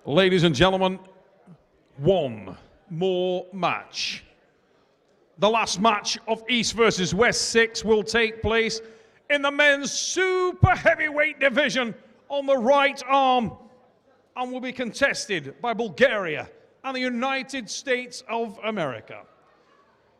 Ladies and gentlemen, one more match. The last match of East versus West 6 will take place in the men's super heavyweight division on the right arm and will be contested by Bulgaria and the United States of America.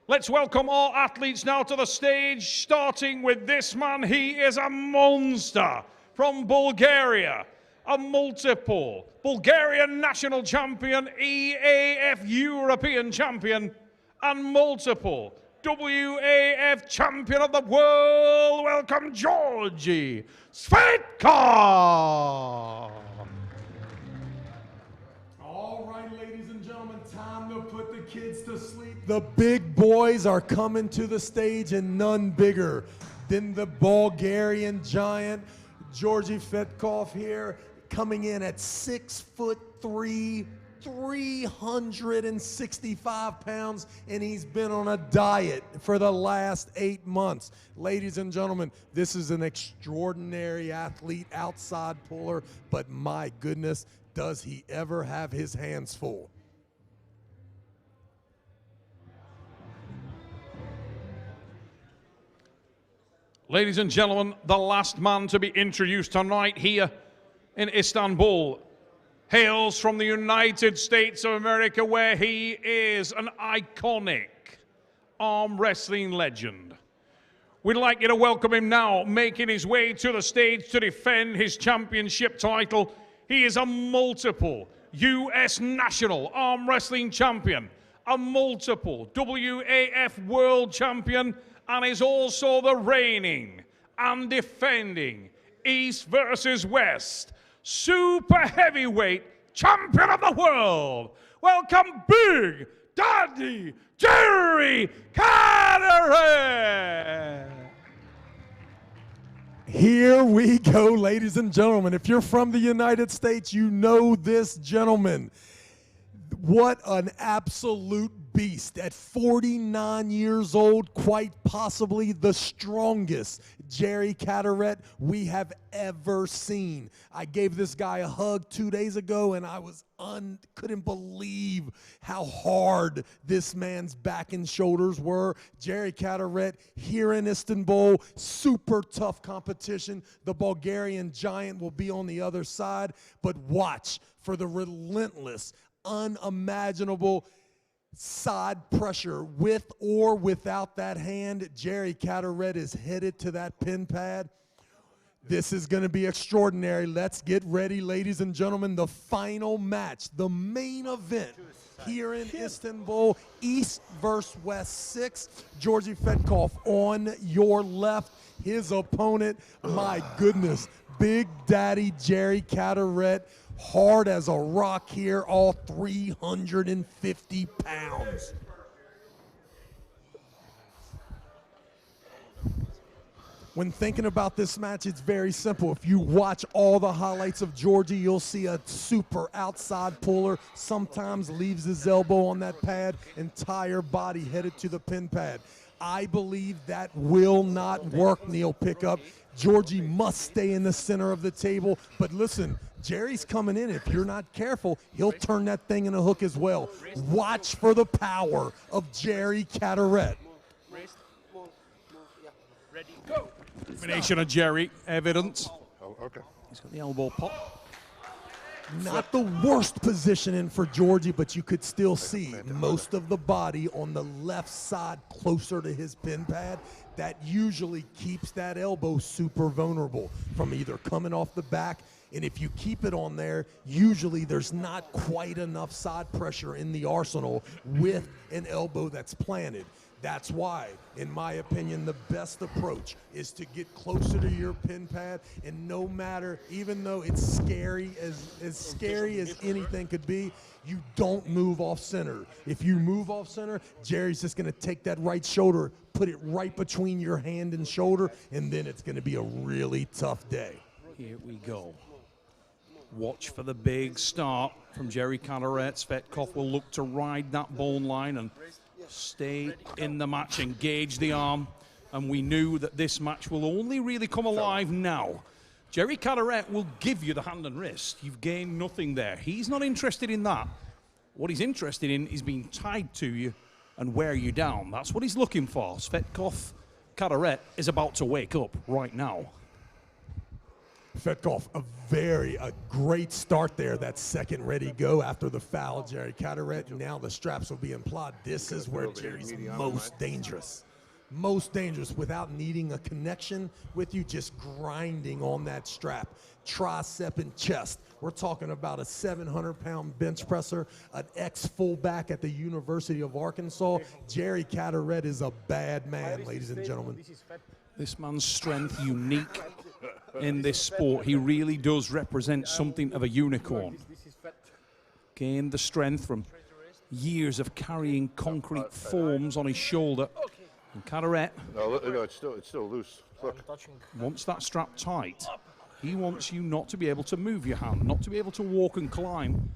Let's welcome our athletes now to the stage, starting with this man. He is a monster from Bulgaria, a multiple Bulgarian national champion, EAF European champion, and multiple WAF champion of the world. Welcome, Georgi Tsvetkov. All right, ladies and gentlemen, time to put the kids to sleep. The big boys are coming to the stage, and none bigger than the Bulgarian giant, Georgi Tsvetkov here, coming in at 6'3", 365 pounds, and he's been on a diet for the last 8 months. Ladies and gentlemen, this is an extraordinary athlete, outside puller, but my goodness, does he ever have his hands full. Ladies and gentlemen, the last man to be introduced tonight here in Istanbul hails from the United States of America, where he is an iconic arm wrestling legend. We'd like you to welcome him now, making his way to the stage to defend his championship title. He is a multiple U.S. national arm wrestling champion, a multiple WAF world champion, and is also the reigning and defending East versus West super heavyweight champion of the world. Welcome, Big Daddy Jerry Cadorette. Here we go, ladies and gentlemen. If you're from the United States, you know this gentleman. What an absolute beast. At 49 years old, quite possibly the strongest Jerry Cadorette we have ever seen. I gave this guy a hug 2 days ago, and I couldn't believe how hard this man's back and shoulders were. Jerry Cadorette here in Istanbul, super tough competition. The Bulgarian giant will be on the other side, but watch for the relentless, unimaginable side pressure. With or without that hand, Jerry Cadorette is headed to that pin pad. This is going to be extraordinary. Let's get ready, ladies and gentlemen. The final match, the main event here in Istanbul, East versus West 6. Georgi Tsvetkov on your left. His opponent, my goodness, Big Daddy Jerry Cadorette, hard as a rock here, all 350 pounds. When thinking about this match, it's very simple. If you watch all the highlights of Georgi, you'll see a super outside puller, sometimes leaves his elbow on that pad, entire body headed to the pin pad. I believe that will not work, Neil Pickup. Georgi must stay in the center of the table, but listen, Jerry's coming in. If you're not careful, he'll turn that thing in a hook as well. Watch for the power of Jerry Cadorette. Ready, go. Combination of Jerry, evident. Oh, okay. He's got the elbow pop. Not the worst positioning for Georgi, but you could still see most of the body on the left side closer to his pin pad. That usually keeps that elbow super vulnerable from either coming off the back, and if you keep it on there, usually there's not quite enough side pressure in the arsenal with an elbow that's planted. That's why, in my opinion, the best approach is to get closer to your pin pad, and no matter, even though it's scary as anything could be, you don't move off center. If you move off center, Jerry's just gonna take that right shoulder, put it right between your hand and shoulder, and then it's gonna be a really tough day. Here we go. Watch for the big start from Jerry Cadorette. Tsvetkov will look to ride that bone line and stay in the match, engage the arm. And we knew that this match will only really come alive now Jerry Cadorette will give you the hand and wrist. You've gained nothing there. He's not interested in that. What he's interested in is being tied to you and wear you down. That's what he's looking for. Tsvetkov, Cadorette is about to wake up right now. Tsvetkov, a great start there. That second ready go after the foul. Jerry Cadorette, now the straps will be implied. This is where Jerry's most dangerous. Most dangerous without needing a connection with you, just grinding on that strap. Tricep and chest. We're talking about a 700-pound bench presser, an ex-fullback at the University of Arkansas. Jerry Cadorette is a bad man, ladies and gentlemen. This man's strength unique in this sport. He really does represent something of a unicorn. Gained the strength from years of carrying concrete forms on his shoulder. And Cadorette, no, it's still loose. Look. Wants that strap tight. He wants you not to be able to move your hand, not to be able to walk and climb.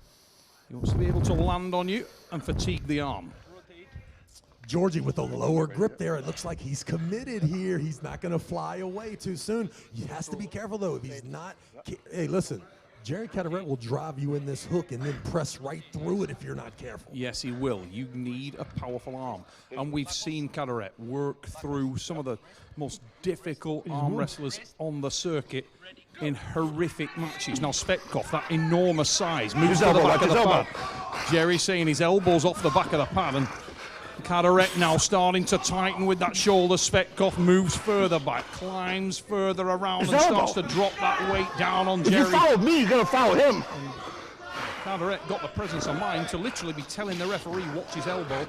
He wants to be able to land on you and fatigue the arm. Georgi with a lower grip there. It looks like he's committed here. He's not going to fly away too soon. He has to be careful, though. If he's not, hey, listen, Jerry Cadorette will drive you in this hook and then press right through it if you're not careful. Yes, he will. You need a powerful arm. And we've seen Cadorette work through some of the most difficult arm wrestlers on the circuit in horrific matches. Now, Tsvetkov, that enormous size, moves to the back of the pad. Jerry saying his elbow's off the back of the pad, and Cadorette now starting to tighten with that shoulder. Tsvetkov moves further back, climbs further around, and starts to drop that weight down on Jerry. If you follow me, you're going to follow him. And Cadorette got the presence of mind to literally be telling the referee, watch his elbow.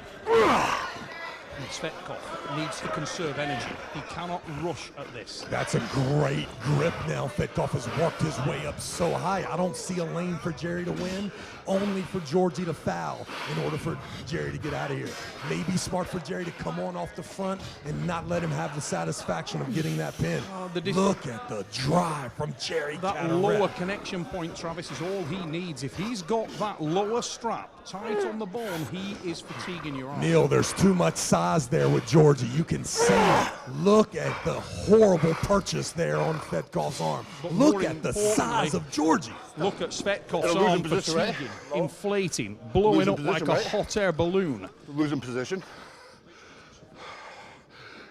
And Tsvetkov needs to conserve energy. He cannot rush at this. That's a great grip now. Tsvetkov has worked his way up so high. I don't see a lane for Jerry to win, only for Georgi to foul in order for Jerry to get out of here. Maybe smart for Jerry to come on off the front and not let him have the satisfaction of getting that pin. Look at the drive from Jerry That Cadorette. lower connection point, Travis, is all he needs. If he's got that lower strap tight on the bone, he is fatiguing your arm. Neil, there's too much size there with Georgi. You can see it. Look at the horrible purchase there on Tsvetkov's arm. But look at the size of Georgi. Look at Tsvetkov's arm fatiguing, inflating, blowing up like a hot air balloon. Losing position.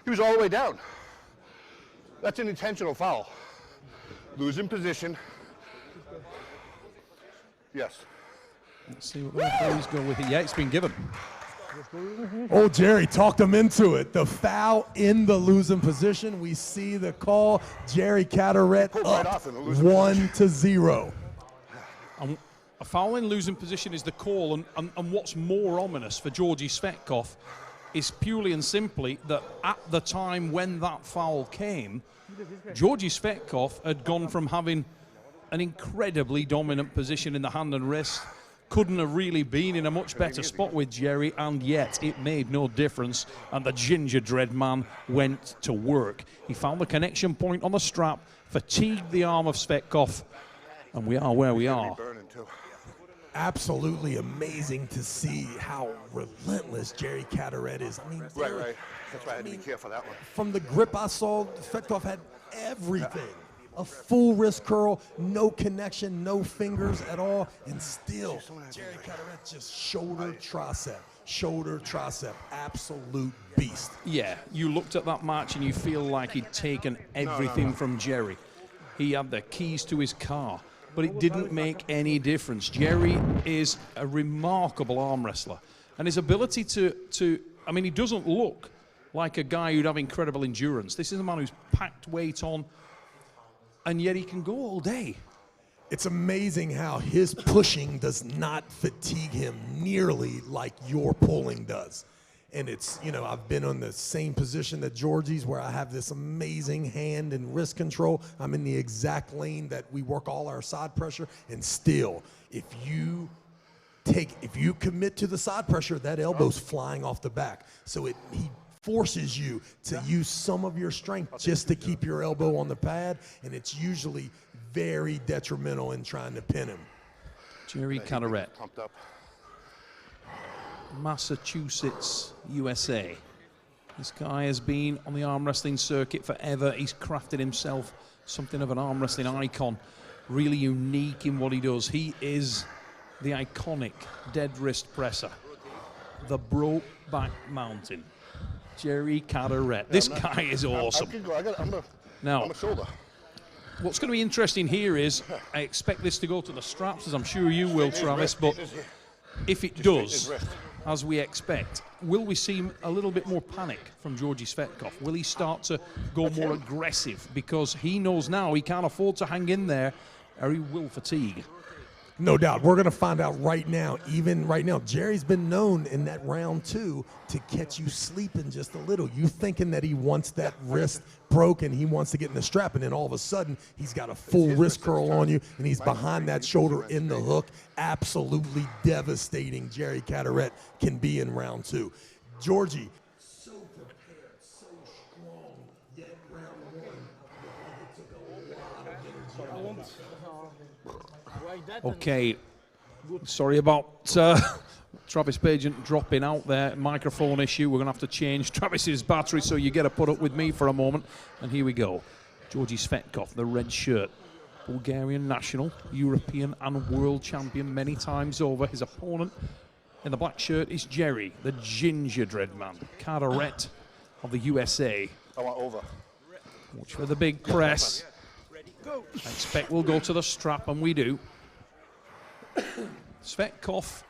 He was all the way down. That's an intentional foul. Losing position. Yes. Let's see what the referees go with it. Yeah, it's been given. Oh, Jerry talked him into it. The foul in the losing position. We see the call. Jerry Cadorette up 1-0. A foul in losing position is the call, and what's more ominous for Georgi Tsvetkov is purely and simply that at the time when that foul came, Georgi Tsvetkov had gone from having an incredibly dominant position in the hand and wrist, couldn't have really been in a much better spot with Jerry, and yet it made no difference, and the ginger dread man went to work. He found the connection point on the strap, fatigued the arm of Tsvetkov, and we are where we are. Absolutely amazing to see how relentless Jerry Cadorette is. I mean, Right. That's why I had to be careful that one. From the grip I saw, Tsvetkov had everything. A full wrist curl, no connection, no fingers at all, and still Jerry Cadorette just shoulder tricep, absolute beast. Yeah, you looked at that match and you feel like he'd taken everything from Jerry. He had the keys to his car, but it didn't make any difference. Jerry is a remarkable arm wrestler, and his ability to I mean, he doesn't look like a guy who'd have incredible endurance. This is a man who's packed weight on, and yet he can go all day. It's amazing how his pushing does not fatigue him nearly like your pulling does. And it's, you know, I've been on the same position that Georgi's, where I have this amazing hand and wrist control. I'm in the exact lane that we work all our side pressure, and still, if you commit to the side pressure, that elbow's flying off the back. So he forces you to use some of your strength just to keep your elbow on the pad, and it's usually very detrimental in trying to pin him. Jerry Cadorette, Massachusetts, USA. This guy has been on the arm wrestling circuit forever. He's crafted himself something of an arm wrestling icon, really unique in what he does. He is the iconic dead wrist presser, the Brokeback Mountain, Jerry Cadorette. This guy is awesome. Now, I'm a shoulder. What's going to be interesting here is, I expect this to go to the straps, as I'm sure you will, Travis, but if it does, as we expect, will we see a little bit more panic from Georgi Tsvetkov? Will he start to go more aggressive? Because he knows now he can't afford to hang in there, or he will fatigue. No doubt. We're going to find out right now. Even right now, Jerry's been known in that round 2 to catch you sleeping just a little. You thinking that he wants that wrist broken, he wants to get in the strap, and then all of a sudden, he's got a full wrist curl on you, and he's behind that shoulder in the hook. Absolutely devastating Jerry Cadorette can be in round 2. Georgi, so prepared, so strong, yet round 1, it took a lot of energy. Okay, sorry about Travis Pagent dropping out there. Microphone issue. We're going to have to change Travis's battery, so you get to put up with me for a moment. And here we go. Georgi Tsvetkov, the red shirt. Bulgarian national, European and world champion many times over. His opponent in the black shirt is Jerry, the gingerbread man. Cadorette of the USA. I want over. Watch for the big press. I expect we'll go to the strap, and we do. Tsvetkov,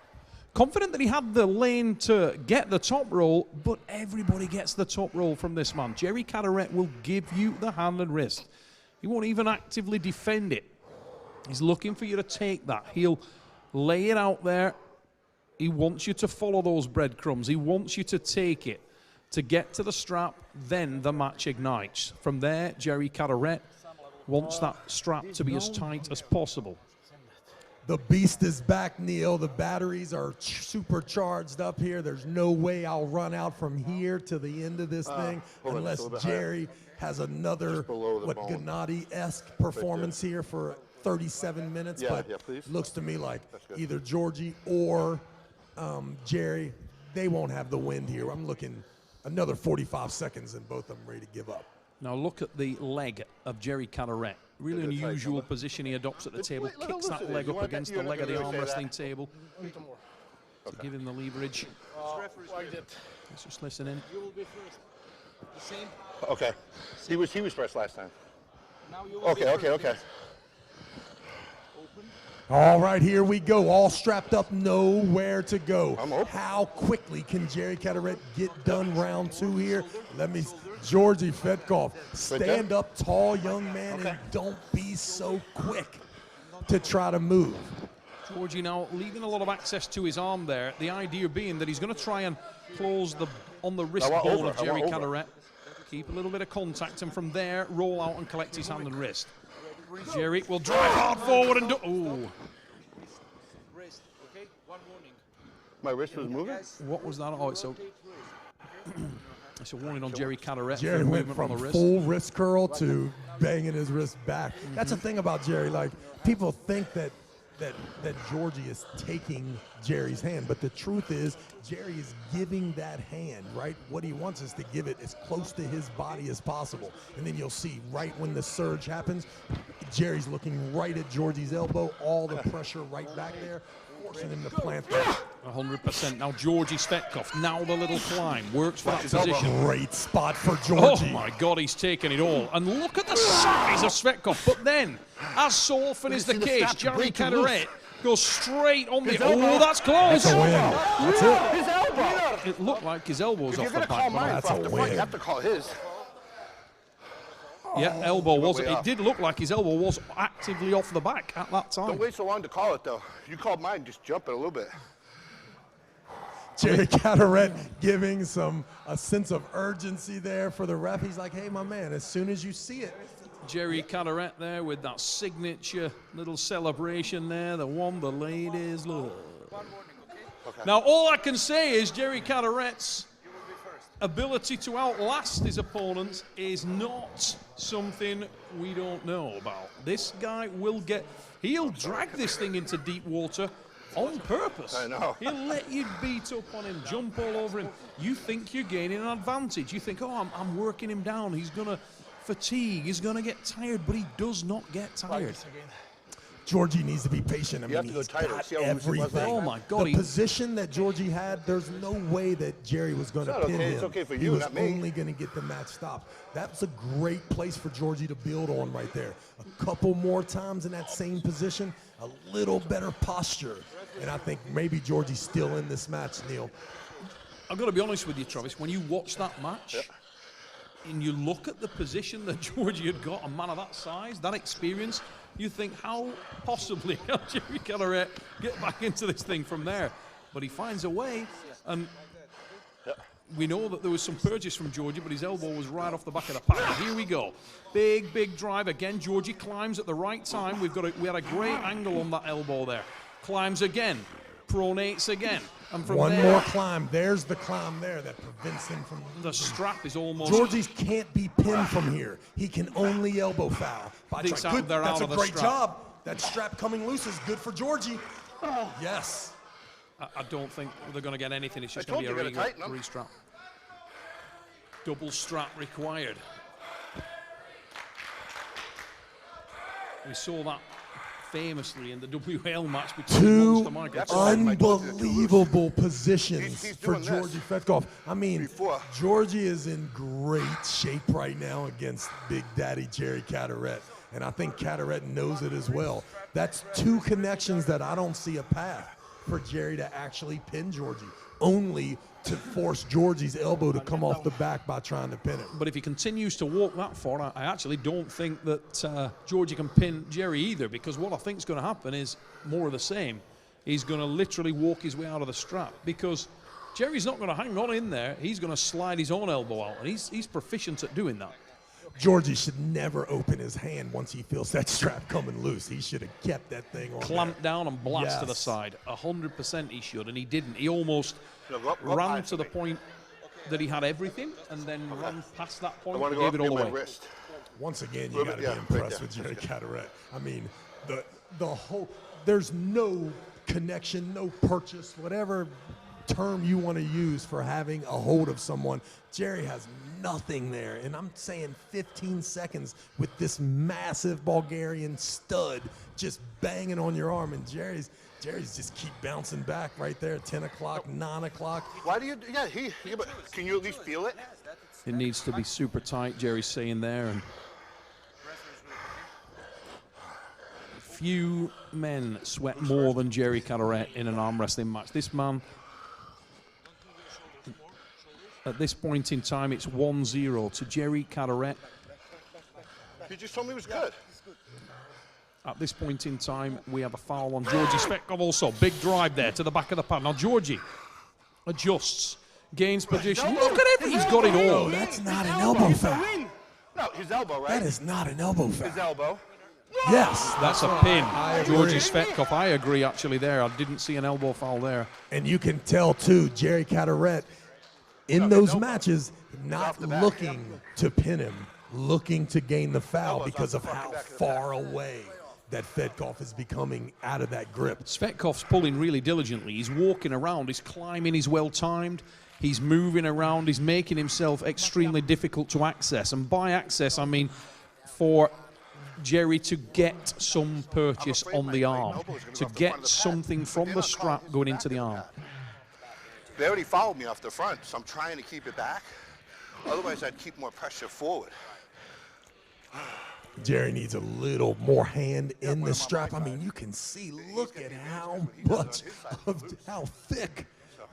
confident that he had the lane to get the top roll, but everybody gets the top roll from this man. Jerry Cadorette will give you the hand and wrist. He won't even actively defend it. He's looking for you to take that. He'll lay it out there. He wants you to follow those breadcrumbs. He wants you to take it, to get to the strap, then the match ignites. From there, Jerry Cadorette wants that strap to be as tight as possible. The beast is back, Neil. The batteries are supercharged up here. There's no way I'll run out from here to the end of this thing unless Jerry has another, what, Gennady-esque performance here for 37 minutes. Yeah, but it looks to me like either Georgi or Jerry, they won't have the wind here. I'm looking another 45 seconds and both of them ready to give up. Now look at the leg of Jerry Cadorette. Really unusual position he adopts at the table. Kicks that leg up against the leg of the arm wrestling table to give him the leverage. Let's just listen in. You will be first. The same. Okay. He was first last time. Now you will be first. Okay. All right, here we go. All strapped up, nowhere to go. I'm open. How quickly can Jerry Cadorette get done round 2 here? Let me, Georgi Tsvetkov, stand up tall, young man, and don't be so quick to try to move. Georgi now leaving a lot of access to his arm there. The idea being that he's going to try and close on the wrist bone of Jerry Cadorette. Keep a little bit of contact, and from there, roll out and collect his hand and wrist. Jerry will drive hard forward and do. Ooh. Wrist, okay? One warning. My wrist was moving? What was that? Oh, it's a warning on Jerry Cadorette. Jerry went from full wrist curl to banging his wrist back. That's the thing about Jerry. Like, people think that Georgi is taking Jerry's hand, but the truth is Jerry is giving that hand, right? What he wants is to give it as close to his body as possible. And then you'll see right when the surge happens, Jerry's looking right at Georgi's elbow, all the pressure right back there, forcing him to plant that. 100%. Now Georgi Tsvetkov, now the little climb, works for that position. Great spot for Georgi. Oh my God, he's taken it all. And look at the size of Tsvetkov. But then, as so often is the case, Jerry Cadorette goes straight on the. Oh, that's close. That's a win. That's it. His elbow. It looked like his elbow was off the back. That's a win. You have to call his. Yeah, elbow was. It did look like his elbow was actively off the back at that time. Don't wait so long to call it, though. You called mine, just jump it a little bit. Jerry Cadorette giving a sense of urgency there for the ref. He's like, hey, my man, as soon as you see it. Jerry Cadorette there with that signature little celebration there, the one the ladies love. Now, all I can say is Jerry Cadorette's ability to outlast his opponents is not something we don't know about. This guy he'll drag this thing into deep water on purpose. I know. He'll let you beat up on him, jump all over him. You think you're gaining an advantage. You think, oh, I'm working him down. He's going to fatigue. He's going to get tired, but he does not get tired. Georgi needs to be patient. I You have mean, to go he's tighter. got See how loose it was everything. last Oh time? my God! The position that Georgi had, there's no way that Jerry was going to It's not pin okay. him. It's okay for He you, was not me. only going to get the match stopped. That's a great place for Georgi to build on right there. A couple more times in that same position, a little better posture. And I think maybe Georgi's still in this match, Neil. I've got to be honest with you, Travis. When you watch that match and you look at the position that Georgi had got, a man of that size, that experience, you think, how possibly can Jerry Cadorette get back into this thing from there? But he finds a way, and we know that there was some purchase from Georgi, but his elbow was right off the back of the pack. Here we go. Big drive again. Georgi climbs at the right time. We had a great angle on that elbow there. Climbs again. Pronates again. And from One there, more climb. There's the climb there that prevents him from... the strap is almost... Georgi's can't be pinned from here. He can only elbow foul. Thinks Good. they're That's out a of the great strap. job. That strap coming loose is good for Georgi. Yes. I don't think they're going to get anything. It's just I going to told be a you, gotta tighten 'em. re-strap. Double strap required. We saw that famously in the WL match between Two Monster Michael. That's right. unbelievable positions He's for doing this. Georgi Tsvetkov. I mean, Before. Georgi is in great shape right now against Big Daddy Jerry Cadorette. And I think Cadorette knows it as well. That's two connections that I don't see a path for Jerry to actually pin Georgi. Only to force Georgi's elbow to come off the back by trying to pin it. But if he continues to walk that far, I actually don't think that Georgi can pin Jerry either, because what I think is going to happen is more of the same. He's going to literally walk his way out of the strap, because Jerry's not going to hang on in there. He's going to slide his own elbow out, and he's proficient at doing that. Georgi should never open his hand once he feels that strap coming loose. He should have kept that thing on. Clamp down and blast to the Yes. side. 100% he should, and he didn't. He almost No, go up ran high to for the me. point that he had everything, and then ran past that I point want and to go gave up it all near my away. wrist. Once again, you Little got to bit, be yeah, impressed right with there. Jerry Cadorette. I mean, the whole, there's no connection, no purchase, whatever term you want to use for having a hold of someone. Jerry has nothing there, and I'm saying 15 seconds with this massive Bulgarian stud just banging on your arm, and Jerry's just keep bouncing back right there at 10 o'clock, 9 o'clock. Why do you? Yeah, but can you at least feel it? It needs to be super tight, Jerry's saying there. And few men sweat more than Jerry Cadorette in an arm wrestling match. This man, at this point in time, it's 1-0 to Jerry Cadorette. You just told me it was good. At this point in time, we have a foul on Georgi Tsvetkov also. Big drive there to the back of the pad. Now Georgi adjusts, gains position. Look at it, he's got it all. Oh, that's not an elbow foul. No, his elbow, right? That is not an elbow his foul. elbow. Yes, That's a pin. I agree. Georgi Tsvetkov, I agree actually there. I didn't see an elbow foul there. And you can tell, too, Jerry Cadorette, in those matches, not off the back. looking to pin him, looking to gain the foul Elbows because off of the how back of the far away that Tsvetkov is becoming out of that grip. Svetkov's pulling really diligently. He's walking around, he's climbing, he's well-timed, he's moving around, he's making himself extremely difficult to access. And by access, I mean for Jerry to get some purchase on the arm, to get something from the strap going into the arm. They already fouled me off the front, so I'm trying to keep it back. Otherwise, I'd keep more pressure forward. Jerry needs a little more hand in the strap. I mean, you can see, look at how much of how thick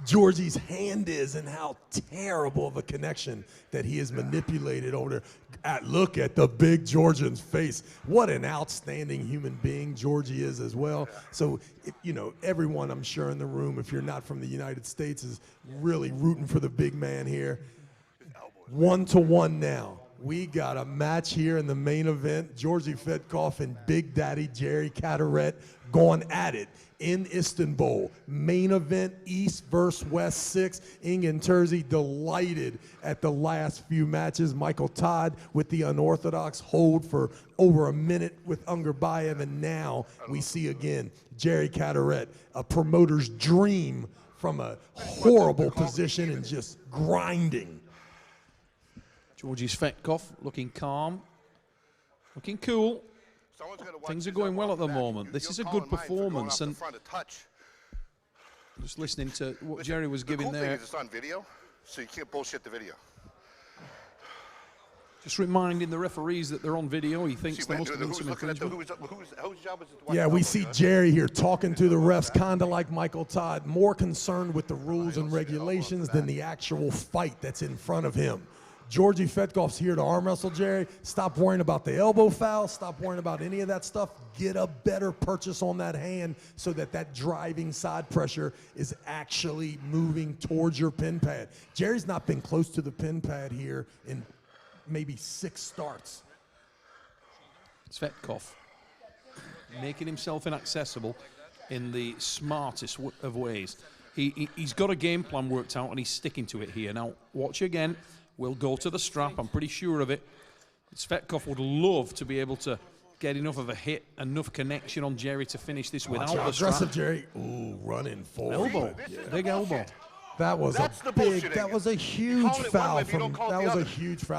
Georgi's hand is and how terrible of a connection that he has manipulated over there. Look at the big Georgian's face. What an outstanding human being Georgi is as well. So, everyone I'm sure in the room, if you're not from the United States, is really rooting for the big man here. 1-1 now. We got a match here in the main event. Georgi Tsvetkov and Big Daddy Jerry Cadorette going at it in Istanbul. Main event, East versus West 6. Ingen Terzi delighted at the last few matches. Michael Todd with the unorthodox hold for over a minute with Ungerbayev. And now we see again Jerry Cadorette, a promoter's dream from a horrible position and just grinding. Georgi Tsvetkov looking calm, looking cool. Things are going well at the moment. This is a good performance, and just listening to what Jerry was giving there. The cool thing is it's on video, so you can't bullshit the video. Just reminding the referees that they're on video. He thinks there must have been some infringement. Whose job is it to watch Yeah, the we elbow, see you know? Jerry here talking to the refs, kind of like Michael Todd, more concerned with the rules and regulations than the actual fight that's in front of him. Georgi Tvetkov's here to arm wrestle Jerry. Stop worrying about the elbow foul. Stop worrying about any of that stuff. Get a better purchase on that hand so that that driving side pressure is actually moving towards your pin pad. Jerry's not been close to the pin pad here in maybe 6 starts. Tsvetkov making himself inaccessible in the smartest of ways. He's got a game plan worked out and he's sticking to it here. Now, watch again. We'll go to the strap. I'm pretty sure of it. Tsvetkov would love to be able to get enough of a hit, enough connection on Jerry to finish this without the strap. Aggressive Jerry. Ooh, running forward. Elbow. Big elbow. That was that was a huge foul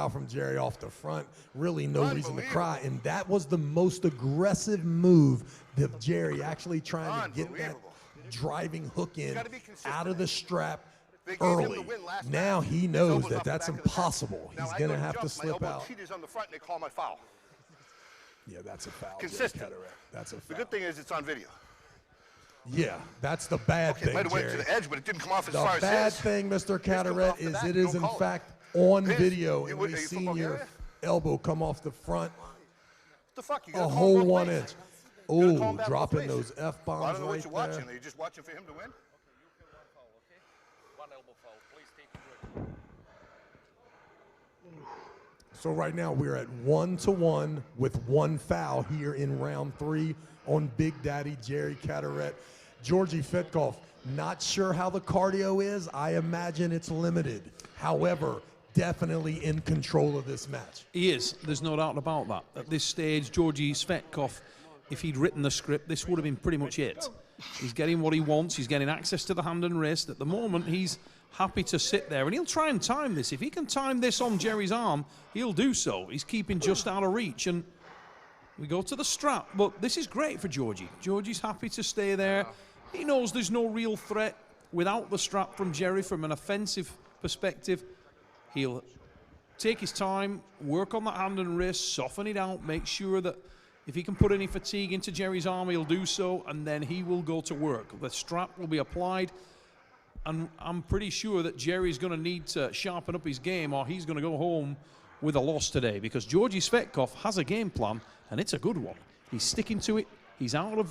from Jerry off the front. Really no reason to cry. And that was the most aggressive move of Jerry, actually trying to get that driving hook in out of the strap early. Now he knows that that's impossible. He's going to have to slip out. Yeah, that's a foul. Consistent. That's a foul. The good thing is it's on video. Yeah, that's the bad thing, It might have went Jerry. to the edge, but it didn't come off as far as The bad his. thing, Mr. Cadorette, is it is in fact on video, and we've seen your elbow come off the front The fuck? You a gotta call whole both 1 ways. inch. You gotta call Oh, him back dropping both ways. those I don't F-bombs know what right you're watching. there. Are you just watching for him to win? One elbow foul. Please take a break. So right now we're at 1-1 with 1 foul here in round 3 on Big Daddy Jerry Cadorette. Georgi Tvetkov, not sure how the cardio is. I imagine it's limited. However, definitely in control of this match. He is. There's no doubt about that. At this stage, Georgi Tsvetkov, if he'd written the script, this would have been pretty much it. He's getting what he wants. He's getting access to the hand and wrist. At the moment, he's happy to sit there, and he'll try and time this. If he can time this on Jerry's arm, he'll do so. He's keeping just out of reach, and we go to the strap. But this is great for Georgi. Georgi's happy to stay there. He knows there's no real threat without the strap from Jerry from an offensive perspective. He'll take his time, work on that hand and wrist, soften it out, make sure that if he can put any fatigue into Jerry's arm, he'll do so, and then he will go to work. The strap will be applied, and I'm pretty sure that Jerry's going to need to sharpen up his game, or he's going to go home with a loss today, because Georgi Tsvetkov has a game plan, and it's a good one. He's sticking to it. He's out of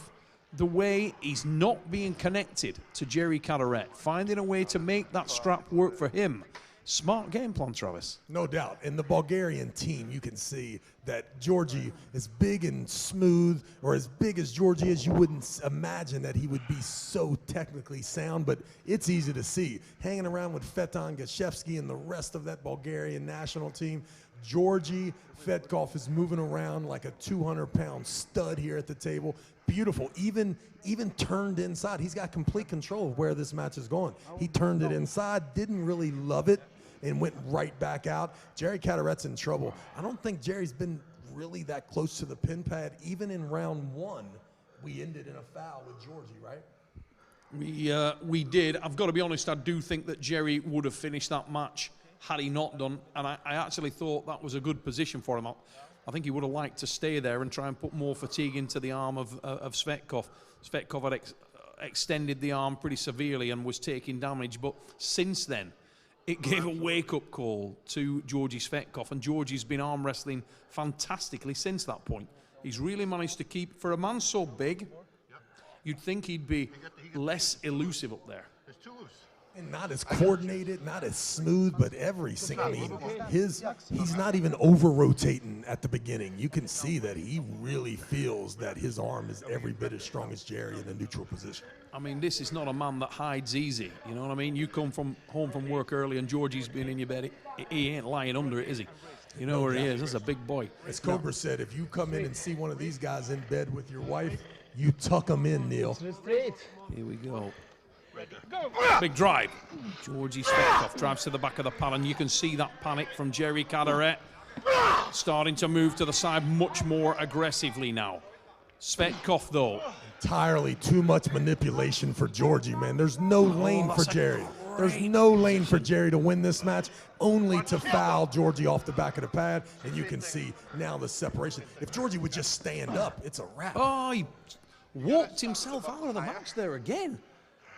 the way. He's not being connected to Jerry Cadorette, finding a way to make that strap work for him. Smart game plan, Travis. No doubt. In the Bulgarian team, you can see that Georgi is big and smooth, or as big as Georgi is, you wouldn't imagine that he would be so technically sound, but it's easy to see. Hanging around with Feton Gashevsky and the rest of that Bulgarian national team, Georgi Tvetkov is moving around like a 200-pound stud here at the table. Beautiful. Even turned inside. He's got complete control of where this match is going. He turned it inside, didn't really love it, and went right back out. Jerry Cadorette's in trouble. I don't think Jerry's been really that close to the pin pad. Even in round 1, we ended in a foul with Georgi, right? We did. I've got to be honest, I do think that Jerry would have finished that match had he not done, and I actually thought that was a good position for him. I think he would have liked to stay there and try and put more fatigue into the arm of Tsvetkov. Tsvetkov had extended the arm pretty severely and was taking damage, but since then, it gave a wake-up call to Georgi Tsvetkov, and Georgi's been arm wrestling fantastically since that point. He's really managed to keep, for a man so big, you'd think he'd be less elusive up there. And not as coordinated, not as smooth, but every single, I mean, he's not even over-rotating at the beginning. You can see that he really feels that his arm is every bit as strong as Jerry in the neutral position. I mean, this is not a man that hides easy, you know what I mean? You come home from work early and Georgie's been in your bed. He ain't lying under it, is he? You know where he is. That's a big boy. As Cobra said, if you come in and see one of these guys in bed with your wife, you tuck them in, Neil. Here we go. Big drive. Georgi Tsvetkov drives to the back of the pad, and you can see that panic from Jerry Cadorette. Starting to move to the side much more aggressively now. Tsvetkov, though. Entirely too much manipulation for Georgi, man. There's no lane for Jerry. There's no lane for Jerry to win this match, only to foul Georgi off the back of the pad, and you can see now the separation. If Georgi would just stand up, it's a wrap. Oh, he walked himself out of the match there again.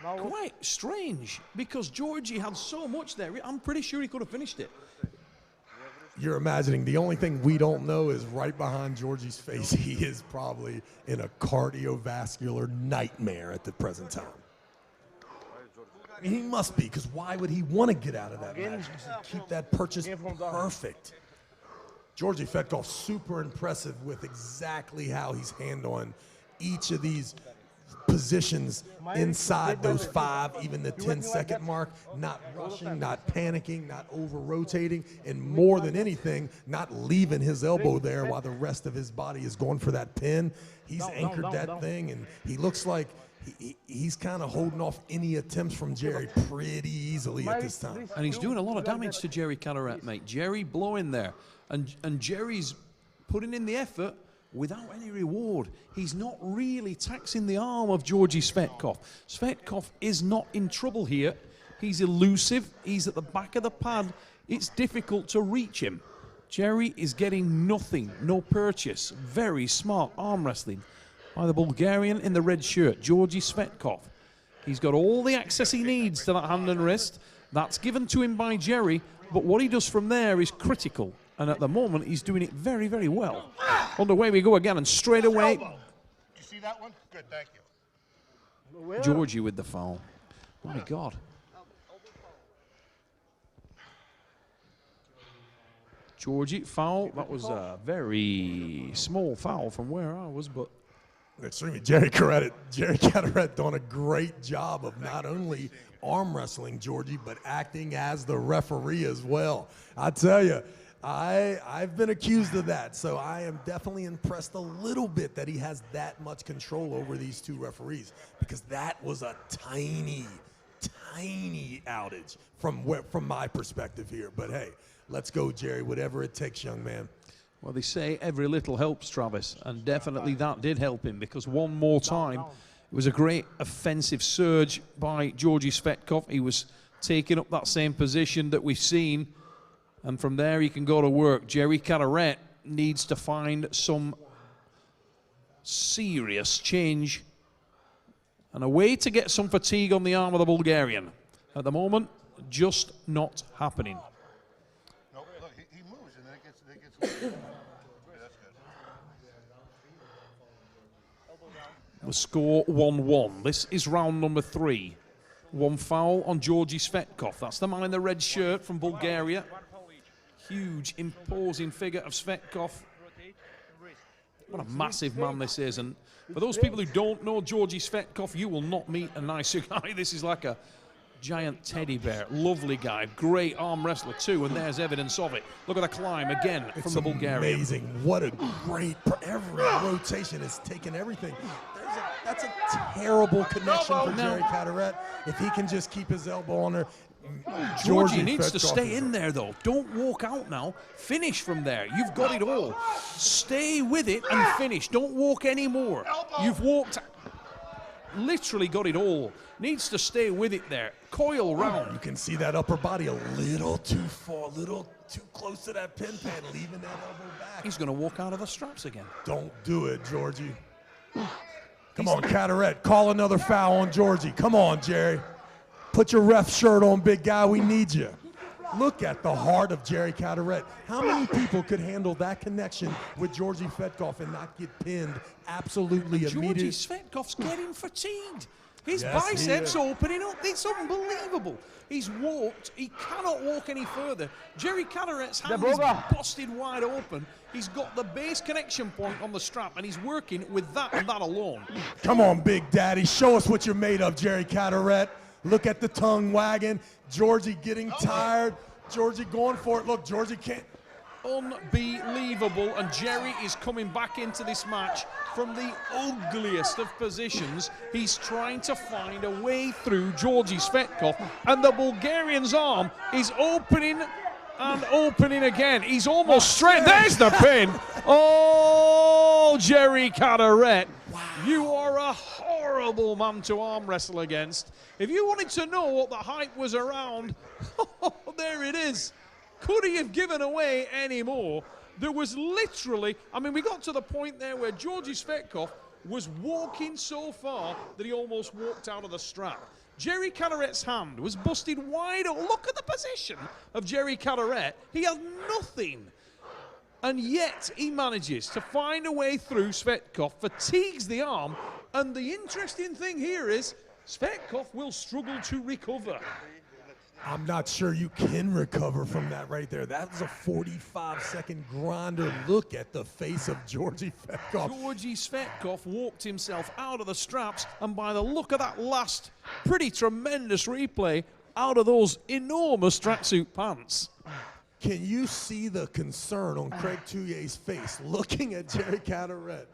Quite strange, because Georgi had so much there. I'm pretty sure he could have finished it. You're imagining the only thing we don't know is right behind Georgi's face, he is probably in a cardiovascular nightmare at the present time. I mean, he must be, because why would he want to get out of that match? Keep that purchase perfect. Georgi Tsvetkov, super impressive with exactly how he's handling each of these positions inside those 5, even the 10-second mark, not rushing, not panicking, not over-rotating, and more than anything, not leaving his elbow there while the rest of his body is going for that pin. He's anchored that thing, and he looks like he's kind of holding off any attempts from Jerry pretty easily at this time. And he's doing a lot of damage to Jerry Cadorette, mate. Jerry blowing there, and Jerry's putting in the effort without any reward. He's not really taxing the arm of Georgi Tsvetkov. Tsvetkov is not in trouble here. He's elusive. He's at the back of the pad. It's difficult to reach him. Jerry is getting nothing, no purchase. Very smart arm wrestling by the Bulgarian in the red shirt, Georgi Tsvetkov. He's got all the access he needs to that hand and wrist. That's given to him by Jerry, but what he does from there is critical. And at the moment, he's doing it very, very well. Underway we go again, and straight away, You see that one? Good, thank you. Georgi with the foul. My God. Georgi, foul. That was a very small foul from where I was, but Extremely. Jerry Cadorette doing a great job of not only arm wrestling Georgi, but acting as the referee as well. I tell you, I've been accused of that, so I am definitely impressed a little bit that he has that much control over these 2 referees, because that was a tiny outage from my perspective here. But hey, let's go, Jerry, whatever it takes, young man. well, they say every little helps, Travis, and definitely that did help him, because one more time, it was a great offensive surge by Georgi Tsvetkov. He was taking up that same position that we've seen, and from there he can go to work. Jerry Cadorette needs to find some serious change and a way to get some fatigue on the arm of the Bulgarian. At the moment, just not happening. No, look, he moves and then it gets that's good. The score 1-1. This is round number 3. 1 foul on Georgi Tsvetkov. That's the man in the red shirt from Bulgaria. Huge, imposing figure of Tsvetkov. What a massive man this is. And for those people who don't know Georgi Tsvetkov, you will not meet a nicer guy. This is like a giant teddy bear. Lovely guy. Great arm wrestler too, and there's evidence of it. Look at the climb again from the Bulgarian. Amazing. What a great, every rotation is taking everything. That's a terrible connection for Jerry Cadorette. If he can just keep his elbow on there. Georgi needs to stay in there, though. Don't walk out now. Finish from there. You've got it all. Stay with it and finish. Don't walk anymore. You've walked, literally got it all. Needs to stay with it there. Coil round. You can see that upper body a little too far, a little too close to that pin pad, leaving that elbow back. He's going to walk out of the straps again. Don't do it, Georgi. Come on, Cadorette. Call another foul on Georgi. Come on, Jerry. Put your ref shirt on, big guy. We need you. Look at the heart of Jerry Cadorette. How many people could handle that connection with Georgi Tsvetkov and not get pinned absolutely immediately? Georgi Tsvetkov's getting fatigued. His biceps opening up. It's unbelievable. He's walked. He cannot walk any further. Jerry Cadorette's hand is busted wide open. He's got the base connection point on the strap, and he's working with that and that alone. Come on, Big Daddy. Show us what you're made of, Jerry Cadorette. Look at the tongue wagging. Georgi getting tired. Georgi going for it. Look, Georgi can't. unbelievable. And Jerry is coming back into this match from the ugliest of positions. He's trying to find a way through Georgi Tsvetkov, and the Bulgarian's arm is opening and opening again. He's almost straight. There's the pin. Oh, Jerry Cadorette. Wow. You are a horrible man to arm wrestle against. If you wanted to know what the hype was around, there it is. Could he have given away any more? There was literally, I mean, we got to the point there where Georgi Tsvetkov was walking so far that he almost walked out of the strap. Jerry Cadorette's hand was busted wide open. Look at the position of Jerry Cadorette. He had nothing. And yet he manages to find a way through Tsvetkov, fatigues the arm, and the interesting thing here is Tsvetkov will struggle to recover. I'm not sure you can recover from that right there. That was a 45-second grinder. Look at the face of Georgi Tsvetkov. Georgi Tsvetkov walked himself out of the straps, and by the look of that last pretty tremendous replay, out of those enormous tracksuit pants. Can you see the concern on Craig Touye's face, looking at Jerry Cadorette,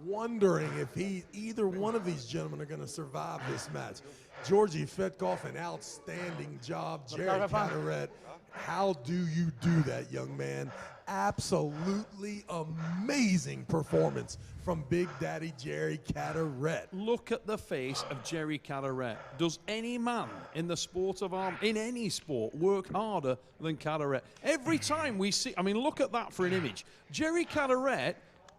wondering if either one of these gentlemen are going to survive this match? Georgi Tsvetkov, an outstanding job. Jerry Cadorette, how do you do that, young man? Absolutely amazing performance from Big Daddy Jerry Cadorette. Look at the face of Jerry Cadorette. Does any man in the sport of arm, in any sport, work harder than Cadorette? Every time we see, I mean, look at that for an image. Jerry Cadorette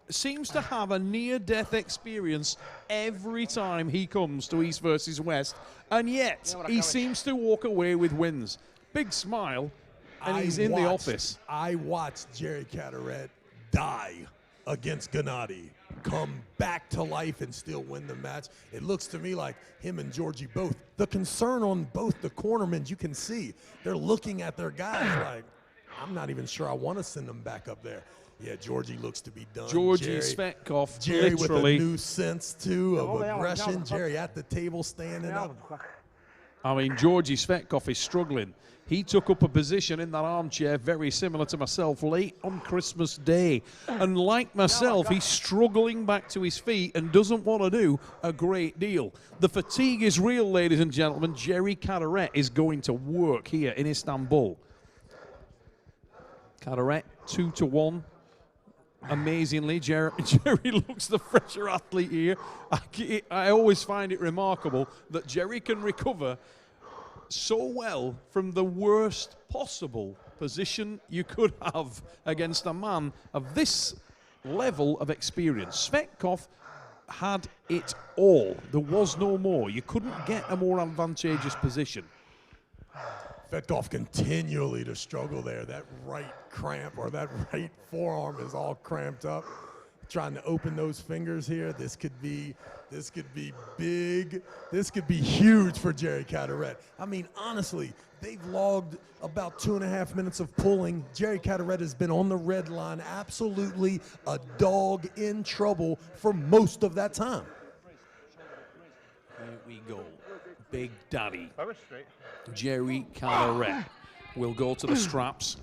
seems to have a near-death experience every time he comes to East versus West, and yet he seems to walk away with wins. Big smile, and he's in the office. I watched Jerry Cadorette die against Gennady, come back to life and still win the match. It looks to me like him and Georgi both. The concern on both the cornermen, you can see, they're looking at their guys like, I'm not even sure I want to send them back up there. Yeah, Georgi looks to be done. Georgi Tsvetkov, Jerry literally. With a new sense, too, of aggression. Jerry at the table standing up. I mean, Georgi Tsvetkov is struggling. He took up a position in that armchair very similar to myself late on Christmas Day. And like myself, he's struggling back to his feet and doesn't want to do a great deal. The fatigue is real, ladies and gentlemen. Jerry Cadorette is going to work here in Istanbul. Cadorette, 2-1. Amazingly, Jerry looks the fresher athlete here. I always find it remarkable that Jerry can recover so well from the worst possible position you could have against a man of this level of experience. Tsvetkov had it all. There was no more. You couldn't get a more advantageous position. Tsvetkov continually to struggle there. That right cramp or that right forearm is all cramped up. Trying to open those fingers here. This could be big. This could be huge for Jerry Cadorette. I mean, honestly, they've logged about 2.5 minutes of pulling. Jerry Cadorette has been on the red line, absolutely a dog in trouble for most of that time. Here we go. Big Daddy Jerry Cadorette will go to the straps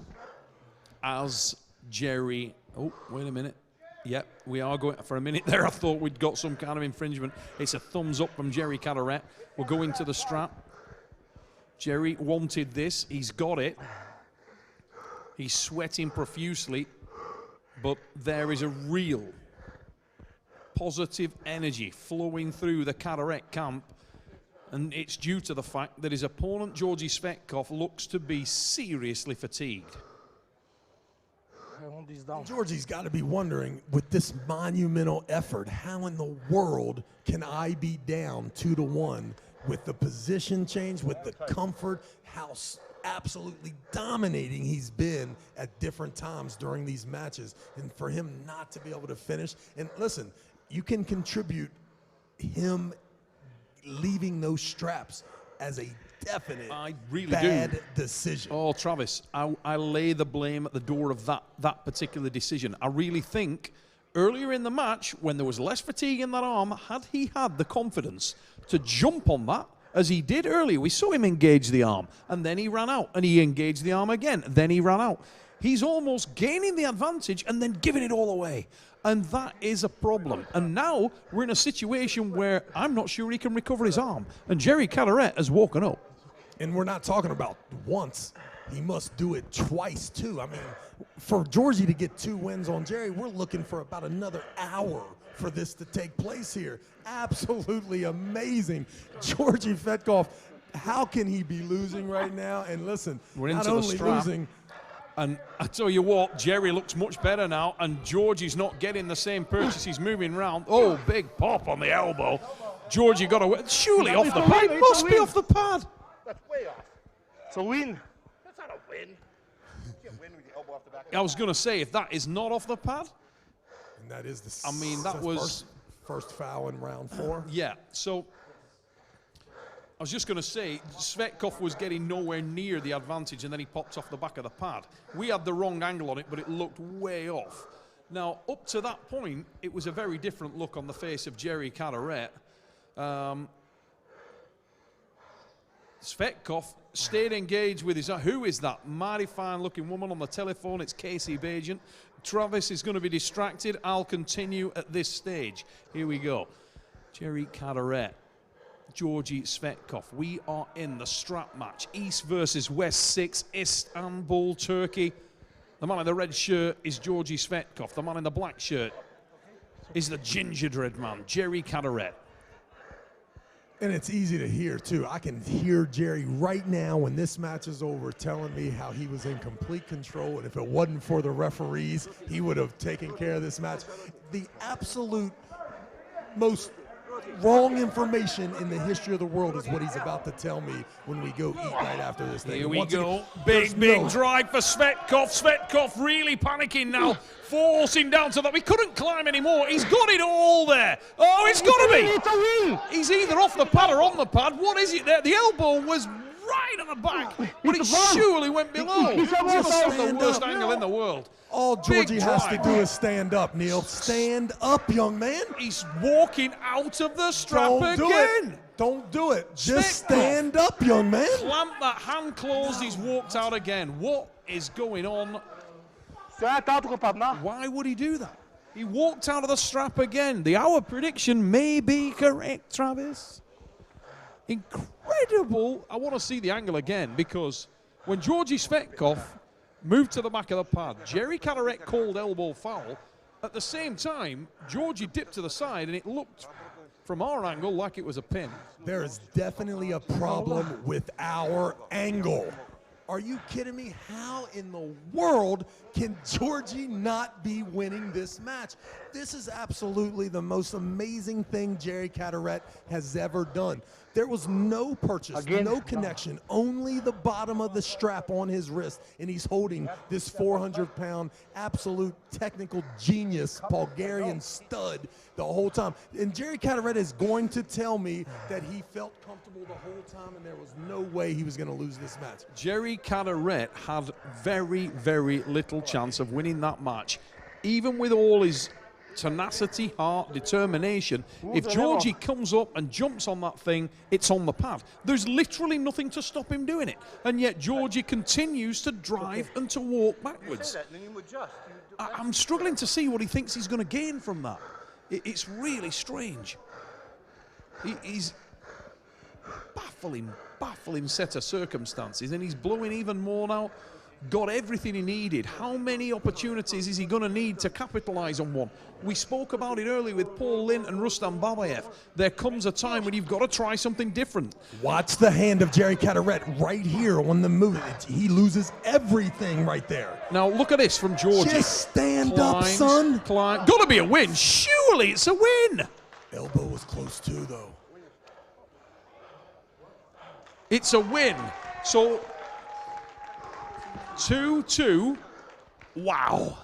as Jerry. Oh, wait a minute. Yep, we are going. For a minute there, I thought we'd got some kind of infringement. It's a thumbs up from Jerry Cadorette. We're going to the strap. Jerry wanted this. He's got it. He's sweating profusely, but there is a real positive energy flowing through the Cadorette camp. And it's due to the fact that his opponent, Georgi Tsvetkov, looks to be seriously fatigued. Georgi's got to be wondering, with this monumental effort, how in the world can I be down 2-1 with the position change, with the comfort, how absolutely dominating he's been at different times during these matches, and for him not to be able to finish. And listen, you can contribute him leaving those straps as a definite bad decision. Oh, Travis, I lay the blame at the door of that particular decision. I really think earlier in the match, when there was less fatigue in that arm, had he had the confidence to jump on that, as he did earlier, we saw him engage the arm, and then he ran out, and he engaged the arm again, then he ran out. He's almost gaining the advantage and then giving it all away. And that is a problem. And now we're in a situation where I'm not sure he can recover his arm. And Jerry Cadorette has woken up. And we're not talking about once. He must do it twice, too. I mean, for Georgie to get 2 wins on Jerry, we're looking for about another hour for this to take place here. Absolutely amazing. Georgi Tsvetkov, how can he be losing right now? And listen, we're into not only the strap. losing. And I tell you what, Jerry looks much better now, and Georgie's not getting the same purchase. He's moving around. Oh, big pop on the elbow. Georgie got away. Surely off the pad. It must be off the pad. That's way off. It's a win. That's not a win. You can't win with the elbow off the back of the I was going to say, if that is not off the pad. And that is the I mean, that was first foul in round 4. Yeah, so I was just going to say, Tsvetkov was getting nowhere near the advantage, and then he popped off the back of the pad. We had the wrong angle on it, but it looked way off. Now, up to that point, it was a very different look on the face of Jerry Cadorette. Tsvetkov stayed engaged with his... Who is that mighty fine-looking woman on the telephone? It's Casey Bajent. Travis is going to be distracted. I'll continue at this stage. Here we go. Jerry Cadorette, Georgi Tsvetkov. We are in the strap match. East versus West 6, Istanbul, Turkey. The man in the red shirt is Georgi Tsvetkov. The man in the black shirt is the gingerbread man, Jerry Cadorette. And it's easy to hear, too. I can hear Jerry right now when this match is over telling me how he was in complete control, and if it wasn't for the referees, he would have taken care of this match. The absolute most wrong information in the history of the world is what he's about to tell me when we go eat right after this thing. Here we go. Big drive for Tsvetkov. Tsvetkov really panicking now, forcing down to that. We couldn't climb anymore. He's got it all there. Oh, it's got to be. It's a win. He's either off the pad or on the pad. What is it there? The elbow was right at the back, but it surely went below. He's the worst angle in the world. All Georgie has to do is stand up, Neil. Stand up, young man. He's walking out of the strap Don't again. do it. Don't do it. Just stand up, young man. Clamp that hand closed. He's walked out again. What is going on? Why would he do that? He walked out of the strap again. Our prediction may be correct, Travis. Incredible. I want to see the angle again, because when Georgi Tsvetkov moved to the back of the pad, Jerry Cadorette called elbow foul. At the same time, Georgie dipped to the side, and it looked, from our angle, like it was a pin. There is definitely a problem with our angle. Are you kidding me? How in the world can Georgie not be winning this match? This is absolutely the most amazing thing Jerry Cadorette has ever done. There was no purchase, no connection, only the bottom of the strap on his wrist, and he's holding this 400-pound absolute technical genius, Bulgarian stud, the whole time. And Jerry Cadorette is going to tell me that he felt comfortable the whole time, and there was no way he was going to lose this match. Jerry Cadorette had very, very little chance of winning that match, even with all his tenacity, heart, determination. If Georgie comes up and jumps on that thing, it's on the pad. There's literally nothing to stop him doing it. And yet Georgie continues to drive and to walk backwards. I'm struggling to see what he thinks he's going to gain from that. It's really strange. He's baffling set of circumstances, and he's blowing even more now. Got everything he needed. How many opportunities is he going to need to capitalize on one? We spoke about it earlier with Paul Lynn and Rustam Babayev. There comes a time when you've got to try something different. Watch the hand of Jerry Cadorette right here on the move. He loses everything right there. Now look at this from Georgie. Just stand up, son. Got to be a win. Surely it's a win. Elbow was close too, though. It's a win. So 2-2. Wow.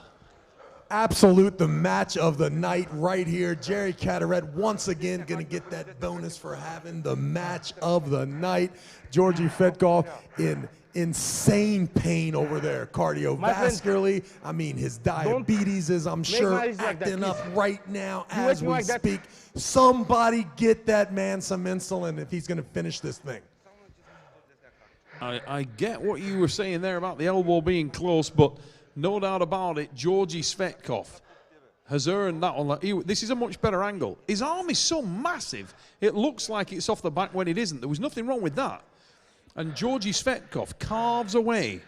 Absolute the match of the night right here. Jerry Cadorette once again going to get that bonus for having the match of the night. Georgi Tsvetkov in insane pain over there cardiovascularly. I mean, his diabetes is, I'm sure, acting up right now as we speak. Somebody get that man some insulin if he's going to finish this thing. I get what you were saying there about the elbow being close, but No doubt about it, Georgi Tsvetkov has earned that one. This is a much better angle. His arm is so massive, it looks like it's off the back when it isn't. There was nothing wrong with that. And Georgi Tsvetkov carves away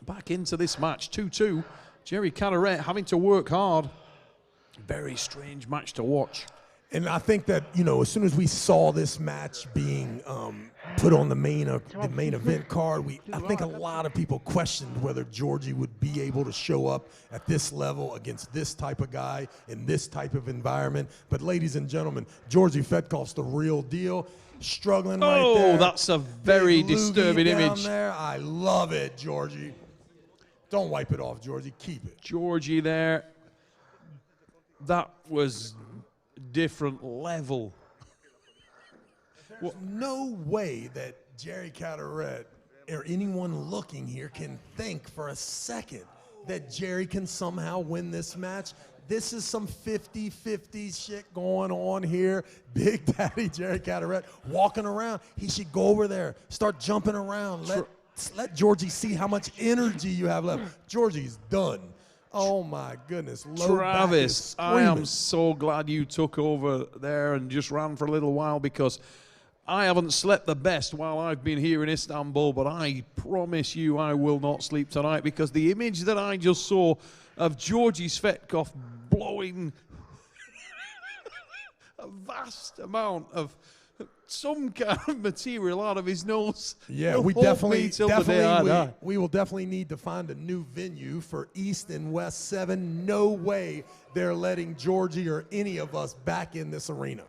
back into this match, 2-2. Jerry Cadorette having to work hard. Very strange match to watch. And I think that, you know, as soon as we saw this match being put on the main event card, I think a lot of people questioned whether Georgi would be able to show up at this level against this type of guy in this type of environment. But ladies and gentlemen, Georgi Tsvetkov's the real deal. Struggling right there. Oh, that's a very disturbing image. Down there. I love it, Georgi. Don't wipe it off, Georgi. Keep it. Georgi there. That was different level. Well, no way that Jerry Cadorette or anyone looking here can think for a second that Jerry can somehow win this match. This is some 50-50 shit going on here. Big Daddy Jerry Cadorette walking around. He should go over there, start jumping around. Let Georgi see how much energy you have left. Georgi's done. Oh my goodness. Travis, I am so glad you took over there and just ran for a little while, because I haven't slept the best while I've been here in Istanbul, but I promise you I will not sleep tonight, because the image that I just saw of Georgi Tsvetkov blowing a vast amount of some kind of material out of his nose. Yeah, we will definitely need to find a new venue for East and West 7. No way they're letting Georgi or any of us back in this arena.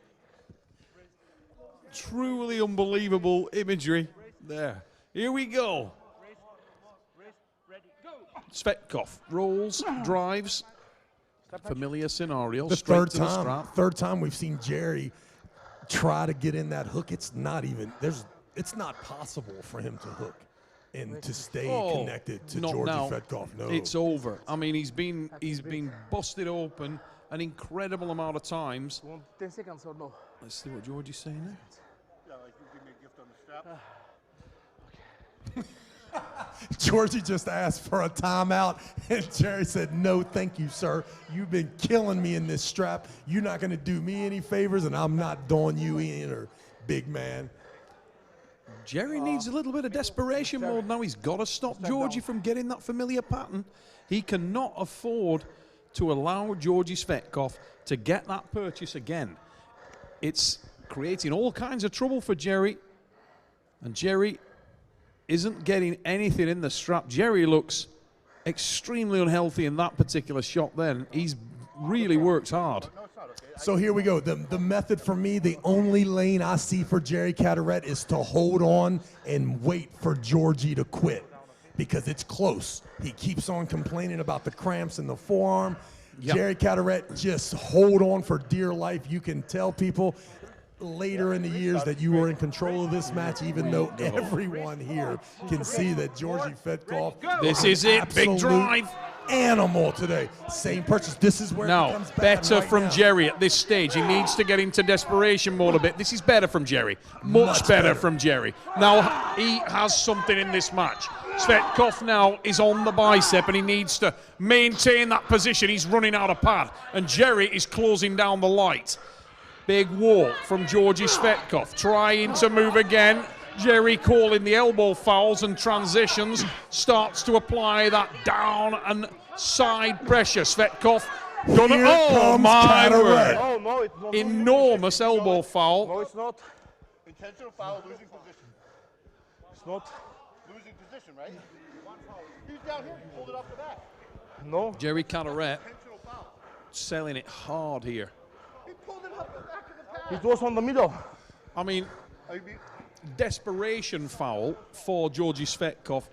Truly unbelievable imagery there. Here we go. Tsvetkov rolls, drives. Familiar scenario. The third time we've seen Jerry try to get in that hook. It's not possible for him to hook and to stay connected to Georgi Tsvetkov. No, it's over. I mean, he's been busted open an incredible amount of times. 10 seconds or no? Let's see what Georgi's saying there. Yeah, like you give me a gift on the strap. Georgi just asked for a timeout, and Jerry said, no, thank you, sir. You've been killing me in this strap. You're not going to do me any favors, and I'm not doing you either, big man. Jerry needs a little bit of desperation mode now. He's got to stop Georgi from getting that familiar pattern. He cannot afford to allow Georgi Tsvetkov to get that purchase again. It's creating all kinds of trouble for Jerry, and Jerry isn't getting anything in the strap. Jerry looks extremely unhealthy in that particular shot then. He's really worked hard. So here we go. The method for me, the only lane I see for Jerry Cadorette is to hold on and wait for Georgi to quit, because it's close. He keeps on complaining about the cramps in the forearm. Yep. Jerry Cadorette, just hold on for dear life. You can tell people later in the years that you were in control of this match, even though everyone here can see that Georgi Tsvetkov, this is it, big drive, animal today. Same purchase. This is where it becomes better right from now. Jerry at this stage. He needs to get into desperation mode a bit. This is better from Jerry, much better from Jerry. Now he has something in this match. Tsvetkov now is on the bicep, and he needs to maintain that position. He's running out of pad, and Jerry is closing down the light. Big walk from Georgi Tsvetkov, trying to move again. Jerry calling the elbow fouls and transitions, starts to apply that down and side pressure. Tsvetkov, oh my word. Oh, no, it's not. Enormous elbow foul. No, it's not. Intentional foul, losing position. It's not. Losing position, right? He's down here. He pulled it off the back. No. Jerry Cadorette Intentional foul. selling it hard here. He pulled it off the back of the pad. It was on the middle. I mean, desperation foul for Georgi Tsvetkov.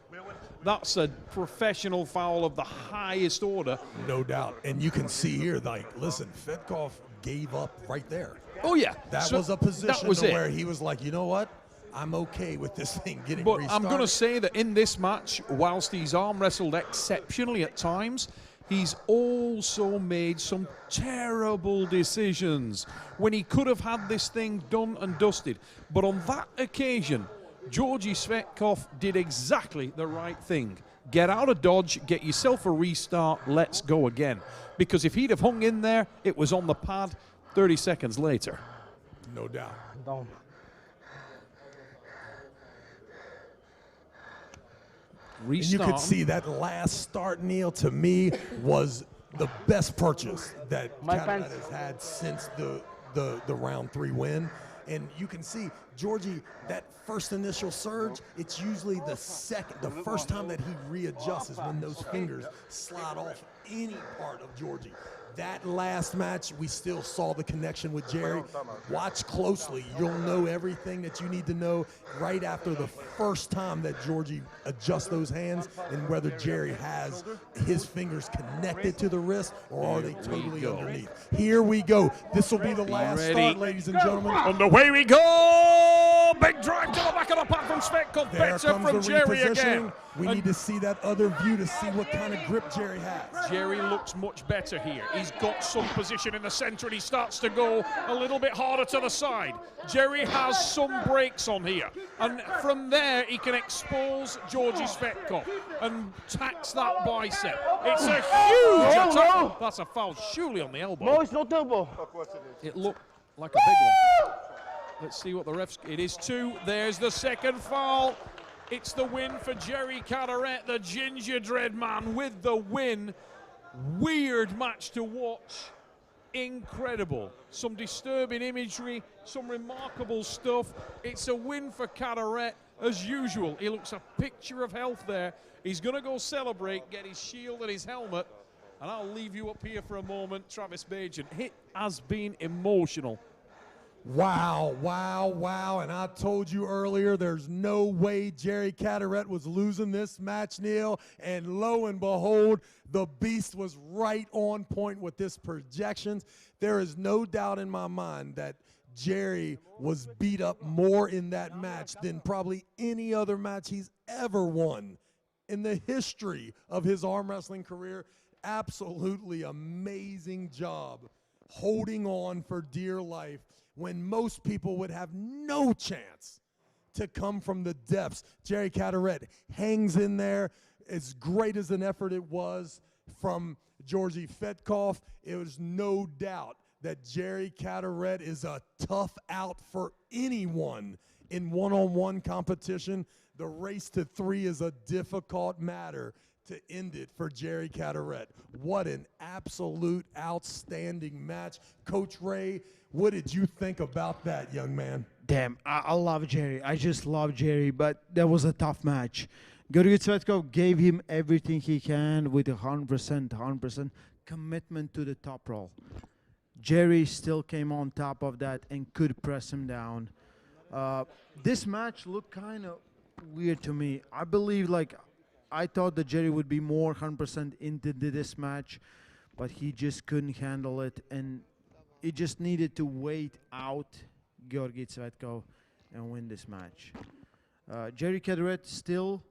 That's a professional foul of the highest order. No doubt. And you can see here, like, listen, Tsvetkov gave up right there. Oh, yeah. That was a position where he was like, you know what? I'm okay with this thing getting restarted. But I'm going to say that in this match, whilst he's arm wrestled exceptionally at times, he's also made some terrible decisions when he could have had this thing done and dusted. But on that occasion, Georgi Tsvetkov did exactly the right thing. Get out of dodge, get yourself a restart, let's go again. Because if he'd have hung in there, it was on the pad 30 seconds later. No doubt. Down. Restart. And you could see that last start, Neil, to me, was the best purchase that Cadorette has had since the round 3 win. And you can see, Georgi, that first initial surge, it's usually the first time that he readjusts is when those fingers slide off any part of Georgi. That last match, we still saw the connection with Jerry. Watch closely. You'll know everything that you need to know right after the first time that Georgi adjusts those hands and whether Jerry has his fingers connected to the wrist or are they totally underneath. Here we go. This will be the last start, ladies and gentlemen. On the way we go! Big drive to the back of the pack from Tsvetkov. Better from Jerry again. We need to see that other view to see what kind of grip Jerry has. Jerry looks much better here. He's got some position in the center and he starts to go a little bit harder to the side. Jerry has some brakes on here. And from there, he can expose Georgi Tsvetkov and tax that bicep. It's a huge attack. That's a foul, surely on the elbow. No, it's not elbow. It looked like a big one. Let's see what the refs. It is 2. There's the second foul. It's the win for Jerry Cadorette, the gingerbread man with the win. Weird match to watch. Incredible. Some disturbing imagery, some remarkable stuff. It's a win for Cadorette as usual. He looks a picture of health there. He's going to go celebrate, get his shield and his helmet. And I'll leave you up here for a moment, Travis Bajan. It has been emotional. Wow, wow, wow. And I told you earlier, there's no way Jerry Cadorette was losing this match, Neil. And lo and behold, the beast was right on point with his projections. There is no doubt in my mind that Jerry was beat up more in that match than probably any other match he's ever won in the history of his arm wrestling career. Absolutely amazing job holding on for dear life when most people would have no chance to come from the depths. Jerry Cadorette hangs in there. As great as an effort it was from Georgi Tsvetkov, it was no doubt that Jerry Cadorette is a tough out for anyone in one-on-one competition. The race to 3 is a difficult matter to end it for Jerry Cadorette. What an absolute outstanding match. Coach Ray, what did you think about that, young man? Damn, I love Jerry. I just love Jerry, but that was a tough match. Georgi Tsvetkov gave him everything he can with 100% commitment to the top roll. Jerry still came on top of that and could press him down. This match looked kind of weird to me. I believe, I thought that Jerry would be more 100% into this match, but he just couldn't handle it, and he just needed to wait out Georgi Tsvetkov and win this match. Jerry Cadorette still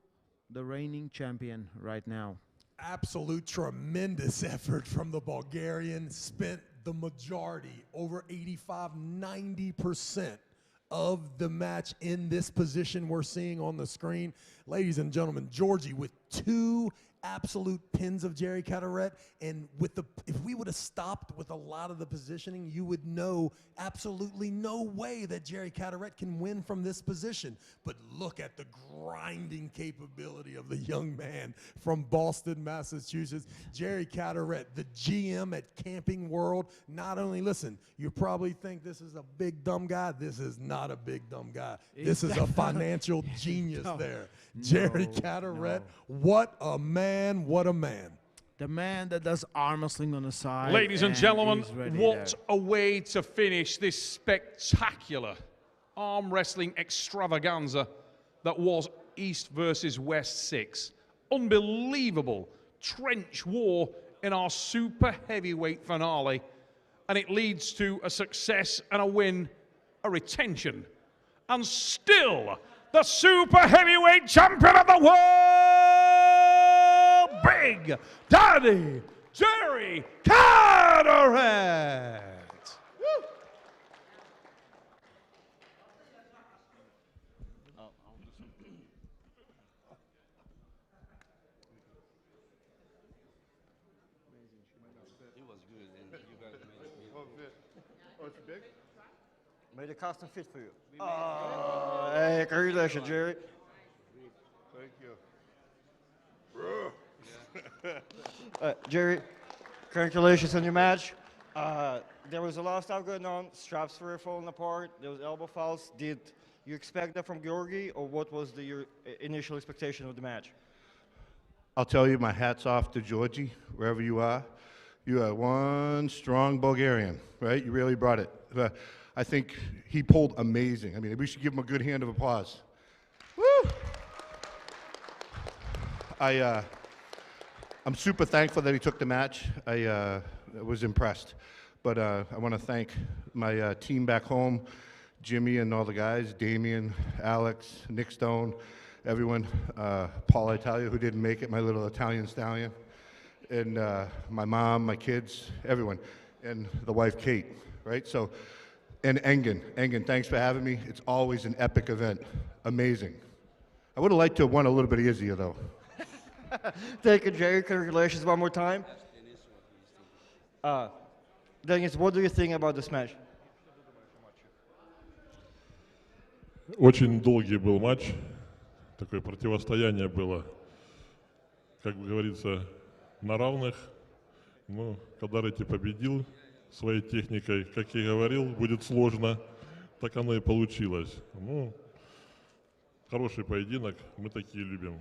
the reigning champion right now. Absolute tremendous effort from the Bulgarian. Spent the majority, over 85–90% of the match in this position we're seeing on the screen. Ladies and gentlemen, Georgi with 2 absolute pins of Jerry Cadorette, and if we would have stopped with a lot of the positioning, you would know absolutely no way that Jerry Cadorette can win from this position. But look at the grinding capability of the young man from Boston, Massachusetts. Jerry Cadorette, the GM at Camping World. Not only, listen, you probably think this is a big dumb guy. This is not a big dumb guy. This is a financial genius there. Jerry Cadorette, what a man, what a man. The man that does arm wrestling on the side. Ladies and gentlemen, what there. a way to finish this spectacular arm wrestling extravaganza that was East versus West 6. Unbelievable trench war in our super heavyweight finale, and it leads to a success and a win, a retention, and still the super heavyweight champion of the world, Big Daddy Jerry Cadorette. Made a custom fit for you. Hey, congratulations, Jerry. Thank you. Jerry, congratulations on your match. There was a lot of stuff going on. Straps were falling apart. There was elbow fouls. Did you expect that from Georgi, or what was your initial expectation of the match? I'll tell you, my hat's off to Georgi, wherever you are. You are one strong Bulgarian, right? You really brought it. I think he pulled amazing. I mean, we should give him a good hand of applause. Woo! I'm super thankful that he took the match. I was impressed. But I want to thank my team back home, Jimmy and all the guys, Damien, Alex, Nick Stone, everyone, Paul Italia, who didn't make it, my little Italian stallion, and my mom, my kids, everyone, and the wife, Kate, right? So, and Engin. Engin, thanks for having me. It's always an epic event. Amazing. I would have liked to have won a little bit easier, though. Thank you, Jerry. Congratulations one more time. Dennis, what do you think about this match? Очень долгий был матч, такое противостояние было, как бы говорится, на равных. Ну, Cadorette победил своей техникой, как я говорил, будет сложно, так оно и получилось. Ну, хороший поединок, мы такие любим.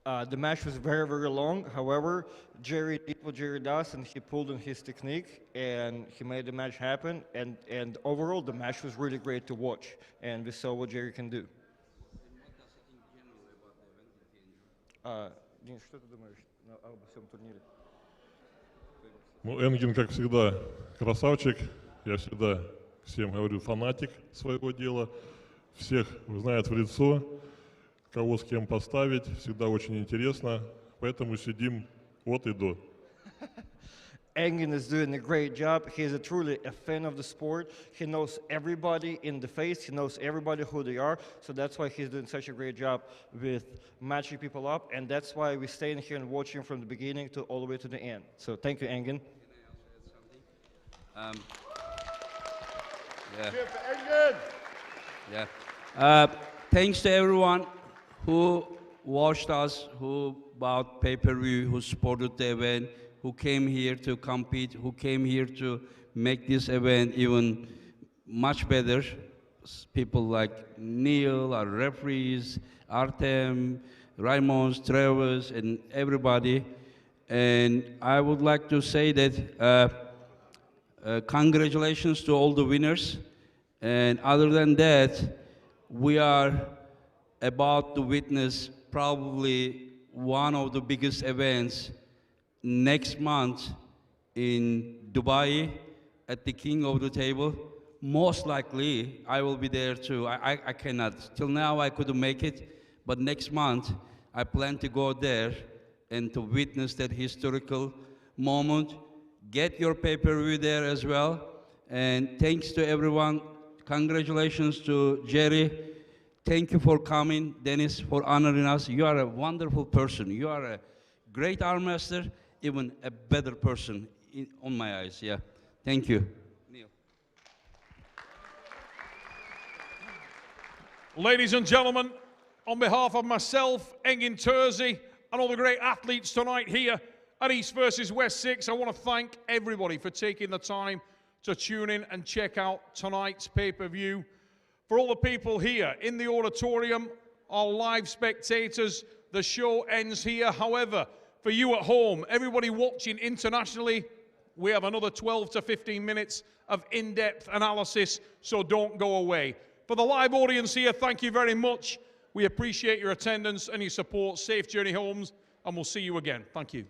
The match was very, very long. However, Jerry did what Jerry does, and he pulled on his technique, and he made the match happen. And overall, the match was really great to watch, and we saw what Jerry can do. Денис, что ты думаешь обо всем турнире? Ну, Энгин, как всегда, красавчик. Я всегда всем говорю, фанатик своего дела. Всех знает в лицо. Кого с кем поставить, всегда очень интересно, поэтому сидим от и до. Engin is doing a great job. He's truly a fan of the sport. He knows everybody in the face. He knows everybody who they are. So that's why he's doing such a great job with matching people up. And that's why we stay in here and watch him from the beginning to all the way to the end. So thank you, Engin. Thanks to everyone who watched us, who bought pay-per-view, who supported the event, who came here to compete, who came here to make this event even much better. People like Neil, our referees, Artem, Raymond, Travis, and everybody. And I would like to say that congratulations to all the winners. And other than that, we are about to witness probably one of the biggest events next month in Dubai at the King of the Table. Most likely, I will be there too. I cannot. Till now, I couldn't make it. But next month, I plan to go there and to witness that historical moment. Get your pay-per-view there as well. And thanks to everyone. Congratulations to Jerry. Thank you for coming, Dennis, for honoring us. You are a wonderful person. You are a great arm master, even a better person on my eyes. Yeah. Thank you. Neil. Ladies and gentlemen, on behalf of myself, Engin Terzi, and all the great athletes tonight here at East versus West 6, I want to thank everybody for taking the time to tune in and check out tonight's pay-per-view. For all the people here in the auditorium, our live spectators, the show ends here. However, for you at home, everybody watching internationally, we have another 12 to 15 minutes of in-depth analysis, so don't go away. For the live audience here, thank you very much. We appreciate your attendance and your support. Safe journey home, and we'll see you again. Thank you.